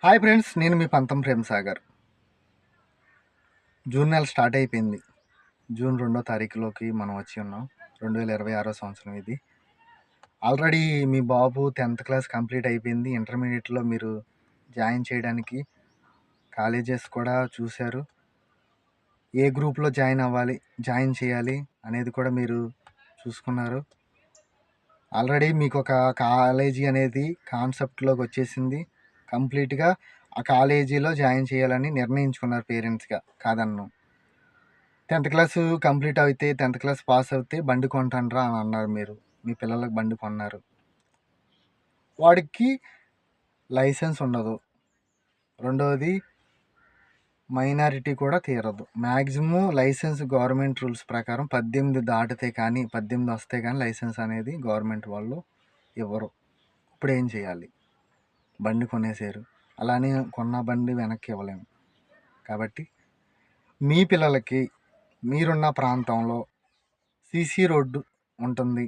Hi friends, నేను మీ పంతం Prem Sagar. June నెల స్టార్ట్ అయిపోయింది. జూన్ 2వ తారీఖులోకి మనం వచ్చి ఉన్నాం. 2026 సంవత్సరం ఇది. ఆల్రెడీ మీ బాబు 10th క్లాస్ కంప్లీట్ అయిపోయింది. ఇంటర్మీడియట్లో మీరు జాయిన్ చేయడానికి కాలేజెస్ కూడా చూశారు. ఏ గ్రూప్లో జాయిన్ చేయాలి అనేది కూడా మీరు చూసుకున్నారు. ఆల్రెడీ మీకు ఒక కాలేజీ అనేది కాన్సెప్ట్లోకి వచ్చేసింది. కంప్లీట్గా ఆ కాలేజీలో జాయిన్ చేయాలని నిర్ణయించుకున్నారు పేరెంట్స్గా. కాదన్ను 10th క్లాస్ కంప్లీట్ అయితే 10th క్లాస్ పాస్ అవుతే బండి కొంటానరా అని అన్నారు. మీరు మీ పిల్లలకు బండి కొన్నారు. వాడికి లైసెన్స్ ఉండదు. రెండవది మైనారిటీ కూడా తీరదు. మ్యాక్సిమం లైసెన్స్ గవర్నమెంట్ రూల్స్ ప్రకారం 18 దాటితే కానీ 18 వస్తే కానీ లైసెన్స్ అనేది గవర్నమెంట్ వాళ్ళు ఇవ్వరు. ఇప్పుడు ఏం చేయాలి? బండి కొనేసారు, అలానే కొన్న బండి వెనక్కి ఇవ్వలేము. కాబట్టి మీ పిల్లలకి మీరున్న ప్రాంతంలో సీసీ రోడ్డు ఉంటుంది.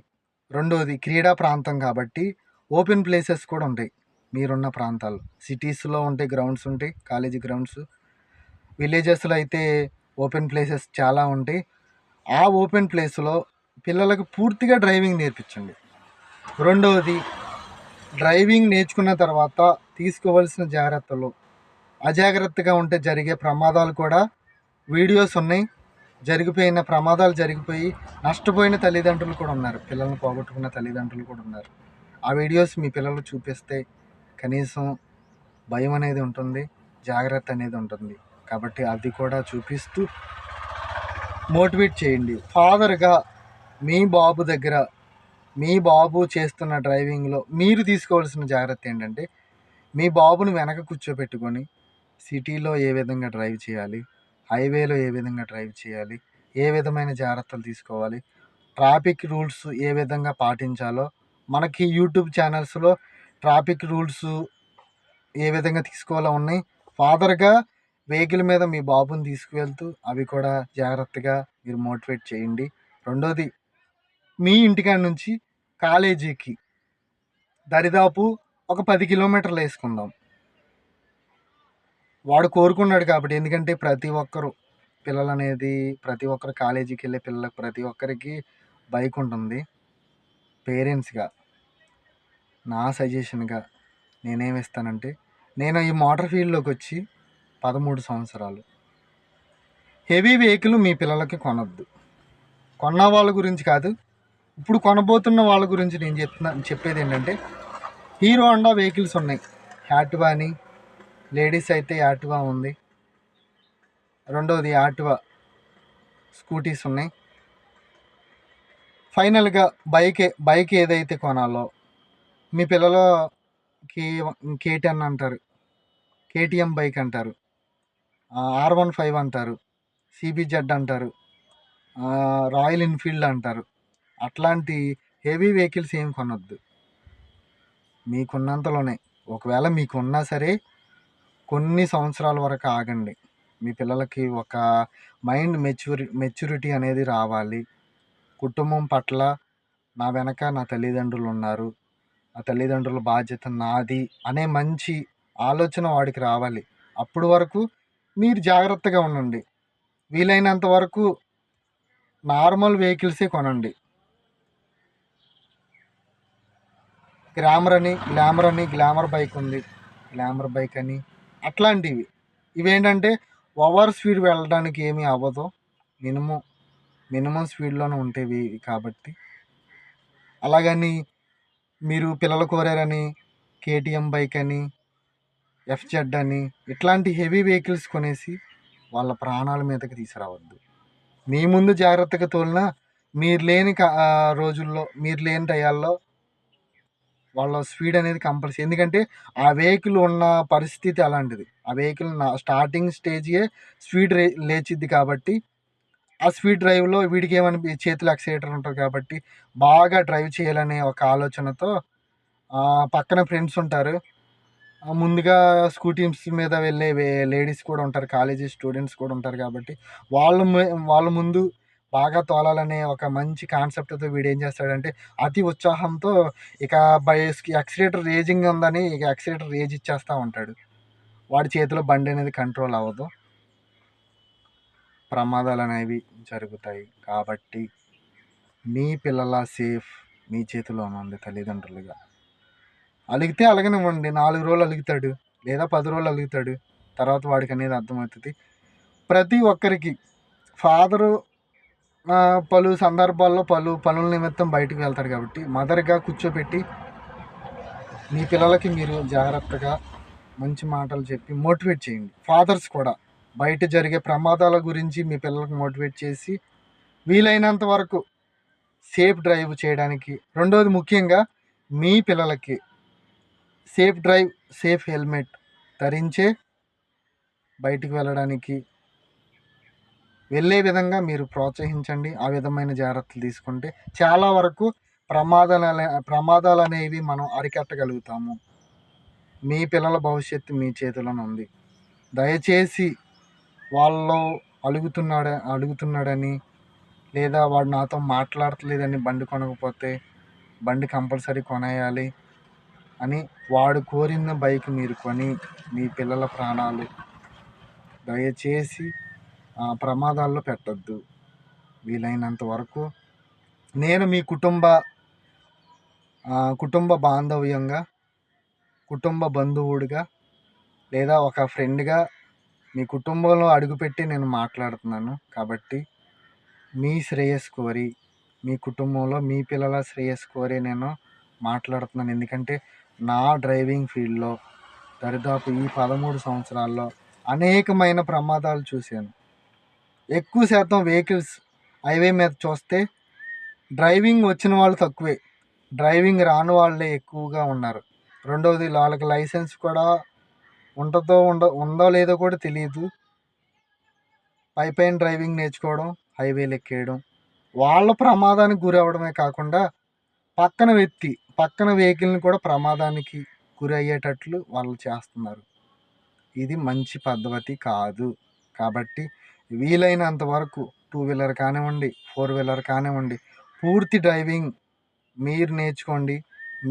రెండోది క్రీడా ప్రాంతం కాబట్టి ఓపెన్ ప్లేసెస్ కూడా ఉంటాయి. మీరున్న ప్రాంతాలు సిటీస్లో ఉంటాయి, గ్రౌండ్స్ ఉంటాయి, కాలేజీ గ్రౌండ్స్. విలేజెస్లో అయితే ఓపెన్ ప్లేసెస్ చాలా ఉంటాయి. ఆ ఓపెన్ ప్లేస్లో పిల్లలకు పూర్తిగా డ్రైవింగ్ నేర్పించండి. రెండవది, డ్రైవింగ్ నేర్చుకున్న తర్వాత తీసుకోవాల్సిన జాగ్రత్తలు, అజాగ్రత్తగా ఉంటే జరిగే ప్రమాదాలు కూడా వీడియోస్ ఉన్నాయి. జరిగిపోయిన ప్రమాదాలు జరిగిపోయి నష్టపోయిన తల్లిదండ్రులు కూడా ఉన్నారు. పిల్లల్ని పోగొట్టుకున్న తల్లిదండ్రులు కూడా ఉన్నారు. ఆ వీడియోస్ మీ పిల్లలు చూపిస్తే కనీసం భయం అనేది ఉంటుంది, జాగ్రత్త అనేది ఉంటుంది. కాబట్టి అది కూడా చూపిస్తూ మోటివేట్ చేయండి. ఫాదర్గా మీ బాబు దగ్గర మీ బాబు చేస్తున్న డ్రైవింగ్లో మీరు తీసుకోవాల్సిన జాగ్రత్త ఏంటంటే, మీ బాబుని వెనక కూర్చోబెట్టుకొని సిటీలో ఏ విధంగా డ్రైవ్ చేయాలి, హైవేలో ఏ విధంగా డ్రైవ్ చేయాలి, ఏ విధమైన జాగ్రత్తలు తీసుకోవాలి, ట్రాఫిక్ రూల్స్ ఏ విధంగా పాటించాలో మనకి యూట్యూబ్ ఛానల్స్లో ట్రాఫిక్ రూల్స్ ఏ విధంగా తీసుకోవాలో ఉన్నాయి. ఫాదర్గా వెహికల్ మీద మీ బాబుని తీసుకువెళ్తూ అవి కూడా జాగ్రత్తగా మీరు మోటివేట్ చేయండి. రెండోది, మీ ఇంటికాడ నుంచి కాలేజీకి దరిదాపు ఒక 10 కిలోమీటర్లు వేసుకుందాం. వాడు కోరుకున్నాడు కాబట్టి. ఎందుకంటే ప్రతి ఒక్కరు పిల్లలు అనేది ప్రతి ఒక్కరు కాలేజీకి వెళ్ళే పిల్లలకు ప్రతి ఒక్కరికి బైక్ ఉంటుంది. పేరెంట్స్గా నా సజెషన్గా నేనేమిస్తానంటే, నేను ఈ మోటార్ ఫీల్డ్లోకి వచ్చి 13 సంవత్సరాలు. హెవీ వెహికల్ మీ పిల్లలకి కొనొద్దు. కొన్న వాళ్ళ గురించి కాదు, ఇప్పుడు కొనబోతున్న వాళ్ళ గురించి నేను చెప్పేది ఏంటంటే, హీరో హోండా వెహికల్స్ ఉన్నాయి. యాక్టివా అని, లేడీస్ అయితే యాక్టివా ఉంది. రెండవది యాక్టివా స్కూటీస్ ఉన్నాయి. ఫైనల్గా బైక్ ఏదైతే కొనాలో మీ పిల్లలకి K10 అంటారు, KTM బైక్ అంటారు, R15 అంటారు, CBZ అంటారు, రాయల్ ఎన్ఫీల్డ్ అంటారు. అట్లాంటి హెవీ వెహికల్స్ ఏం కొనొద్దు. మీకున్నంతలోనే, ఒకవేళ మీకున్నా సరే కొన్ని సంవత్సరాల వరకు ఆగండి. మీ పిల్లలకి ఒక మైండ్ మెచ్యూరిటీ అనేది రావాలి. కుటుంబం పట్ల నా వెనక నా తల్లిదండ్రులు ఉన్నారు, ఆ తల్లిదండ్రుల బాధ్యత నాది అనే మంచి ఆలోచన వాడికి రావాలి. అప్పుడు వరకు మీరు జాగ్రత్తగా ఉండండి. వీలైనంత వరకు నార్మల్ వెహికల్సే కొనండి. గ్లామర్ బైక్ ఉంది, గ్లామర్ బైక్ అని అట్లాంటివి. ఇవేంటంటే ఓవర్ స్పీడ్ వెళ్ళడానికి ఏమీ అవ్వదు. మినిమం స్పీడ్లోనే ఉంటాయి కాబట్టి. అలాగని మీరు పిల్లలు కోరారని KTM బైక్ అని, FZ అని ఇట్లాంటి హెవీ వెహికల్స్ కొనేసి వాళ్ళ ప్రాణాల మీదకి తీసుకురావద్దు. మీ ముందు జాగ్రత్తగా తోలినా మీరు లేని రోజుల్లో, మీరు లేని టయాల్లో వాళ్ళ స్పీడ్ అనేది కంపల్సరీ. ఎందుకంటే ఆ వెహికల్ ఉన్న పరిస్థితి అలాంటిది. ఆ వెహికల్ స్టార్టింగ్ స్టేజే స్పీడ్ లేచిద్ది కాబట్టి ఆ స్పీడ్ డ్రైవ్లో వీడికి చేతిలో యాక్సిలేటర్ ఉంటుంది కాబట్టి బాగా డ్రైవ్ చేయాలనే ఒక ఆలోచనతో పక్కన ఫ్రెండ్స్ ఉంటారు. ముందుగా స్కూటీస్ మీద వెళ్ళే లేడీస్ కూడా ఉంటారు, కాలేజీ స్టూడెంట్స్ కూడా ఉంటారు కాబట్టి వాళ్ళ ముందు బాగా తోలాలనే ఒక మంచి కాన్సెప్ట్తో వీడు ఏం చేస్తాడంటే అతి ఉత్సాహంతో ఇక యాక్సిలేటర్ రేజింగ్ ఉందని ఇక యాక్సిలేటర్ రేజ్ ఇచ్చేస్తూ ఉంటాడు. వాడి చేతిలో బండి అనేది కంట్రోల్ అవ్వదు, ప్రమాదాలు అనేవి జరుగుతాయి. కాబట్టి మీ పిల్లల సేఫ్ మీ చేతిలోనే ఉంది తల్లిదండ్రులుగా. అలిగితే అలగనివ్వండి, 4 రోజులు అలుగుతాడు లేదా 10 రోజులు అలుగుతాడు, తర్వాత వాడికి అనేది అర్థమవుతుంది. ప్రతి ఒక్కరికి ఫాదరు పలు సందర్భాల్లో పలు పనుల నిమిత్తం బయటకు వెళ్తాడు కాబట్టి మదర్గా కూర్చోబెట్టి మీ పిల్లలకి మీరు జాగ్రత్తగా మంచి మాటలు చెప్పి మోటివేట్ చేయండి. ఫాదర్స్ కూడా బయట జరిగే ప్రమాదాల గురించి మీ పిల్లలకు మోటివేట్ చేసి వీలైనంత వరకు సేఫ్ డ్రైవ్ చేయడానికి. రెండోది ముఖ్యంగా మీ పిల్లలకి సేఫ్ డ్రైవ్, సేఫ్ హెల్మెట్ ధరించే బయటికి వెళ్ళడానికి వెళ్ళే విధంగా మీరు ప్రోత్సహించండి. ఆ విధమైన జాగ్రత్తలు తీసుకుంటే చాలా వరకు ప్రమాదాలు అనేవి మనం అరికట్టగలుగుతాము. మీ పిల్లల భవిష్యత్తు మీ చేతిలోనే ఉంది. దయచేసి వాళ్ళు అలుగుతున్నాడని లేదా వాడు నాతో మాట్లాడట్లేదని బండి కొనకపోతే బండి కంపల్సరీ కొనేయాలి అని వాడు కోరిన బైక్ మీరు కొని మీ పిల్లల ప్రాణాలు దయచేసి ప్రమాదాల్లో పెట్టద్దు. వీలైనంత వరకు నేను మీ కుటుంబ బాంధవ్యంగా, కుటుంబ బంధువుడిగా లేదా ఒక ఫ్రెండ్గా మీ కుటుంబంలో అడుగుపెట్టి నేను మాట్లాడుతున్నాను. కాబట్టి మీ శ్రేయస్సు కోరి, మీ కుటుంబంలో మీ పిల్లల శ్రేయస్సు కోరి నేను మాట్లాడుతున్నాను. ఎందుకంటే నా డ్రైవింగ్ ఫీల్డ్లో దరిదాపు ఈ 13 సంవత్సరాల్లో అనేకమైన ప్రమాదాలు చూశాను. ఎక్కువ శాతం వెహికల్స్ హైవే మీద చూస్తే డ్రైవింగ్ వచ్చిన వాళ్ళు తక్కువే, డ్రైవింగ్ రాని వాళ్ళే ఎక్కువగా ఉన్నారు. రెండవది వాళ్ళకి లైసెన్స్ కూడా ఉందో లేదో కూడా తెలియదు. పైన డ్రైవింగ్ నేర్చుకోవడం, హైవేలు ఎక్కేయడం, వాళ్ళ ప్రమాదానికి గురి అవ్వడమే కాకుండా పక్కన వెహికల్ని కూడా ప్రమాదానికి గురి అయ్యేటట్లు వాళ్ళు చేస్తున్నారు. ఇది మంచి పద్ధతి కాదు. కాబట్టి వీలైనంత వరకు 2 వీలర్ కానివ్వండి, 4 వీలర్ కానివ్వండి, పూర్తి డ్రైవింగ్ మీరు నేర్చుకోండి,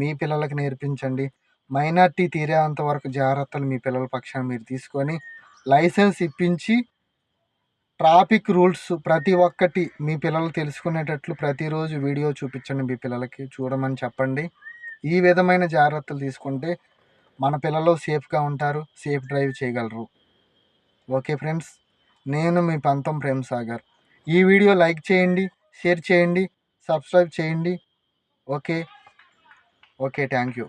మీ పిల్లలకి నేర్పించండి. మైనార్టీ తీరేంత వరకు జాగ్రత్తలు మీ పిల్లల పక్షాన మీరు తీసుకొని లైసెన్స్ ఇప్పించి ట్రాఫిక్ రూల్స్ ప్రతి ఒక్కటి మీ పిల్లలు తెలుసుకునేటట్లు ప్రతిరోజు వీడియో చూపించండి. మీ పిల్లలకి చూడమని చెప్పండి. ఈ విధమైన జాగ్రత్తలు తీసుకుంటే మన పిల్లలు సేఫ్గా ఉంటారు, సేఫ్ డ్రైవ్ చేయగలరు. ఓకే ఫ్రెండ్స్, నేను మీ పంతం ప్రేమ్ సాగర్. ఈ వీడియో లైక్ చేయండి, షేర్ చేయండి, సబ్స్క్రైబ్ చేయండి. Okay thank you.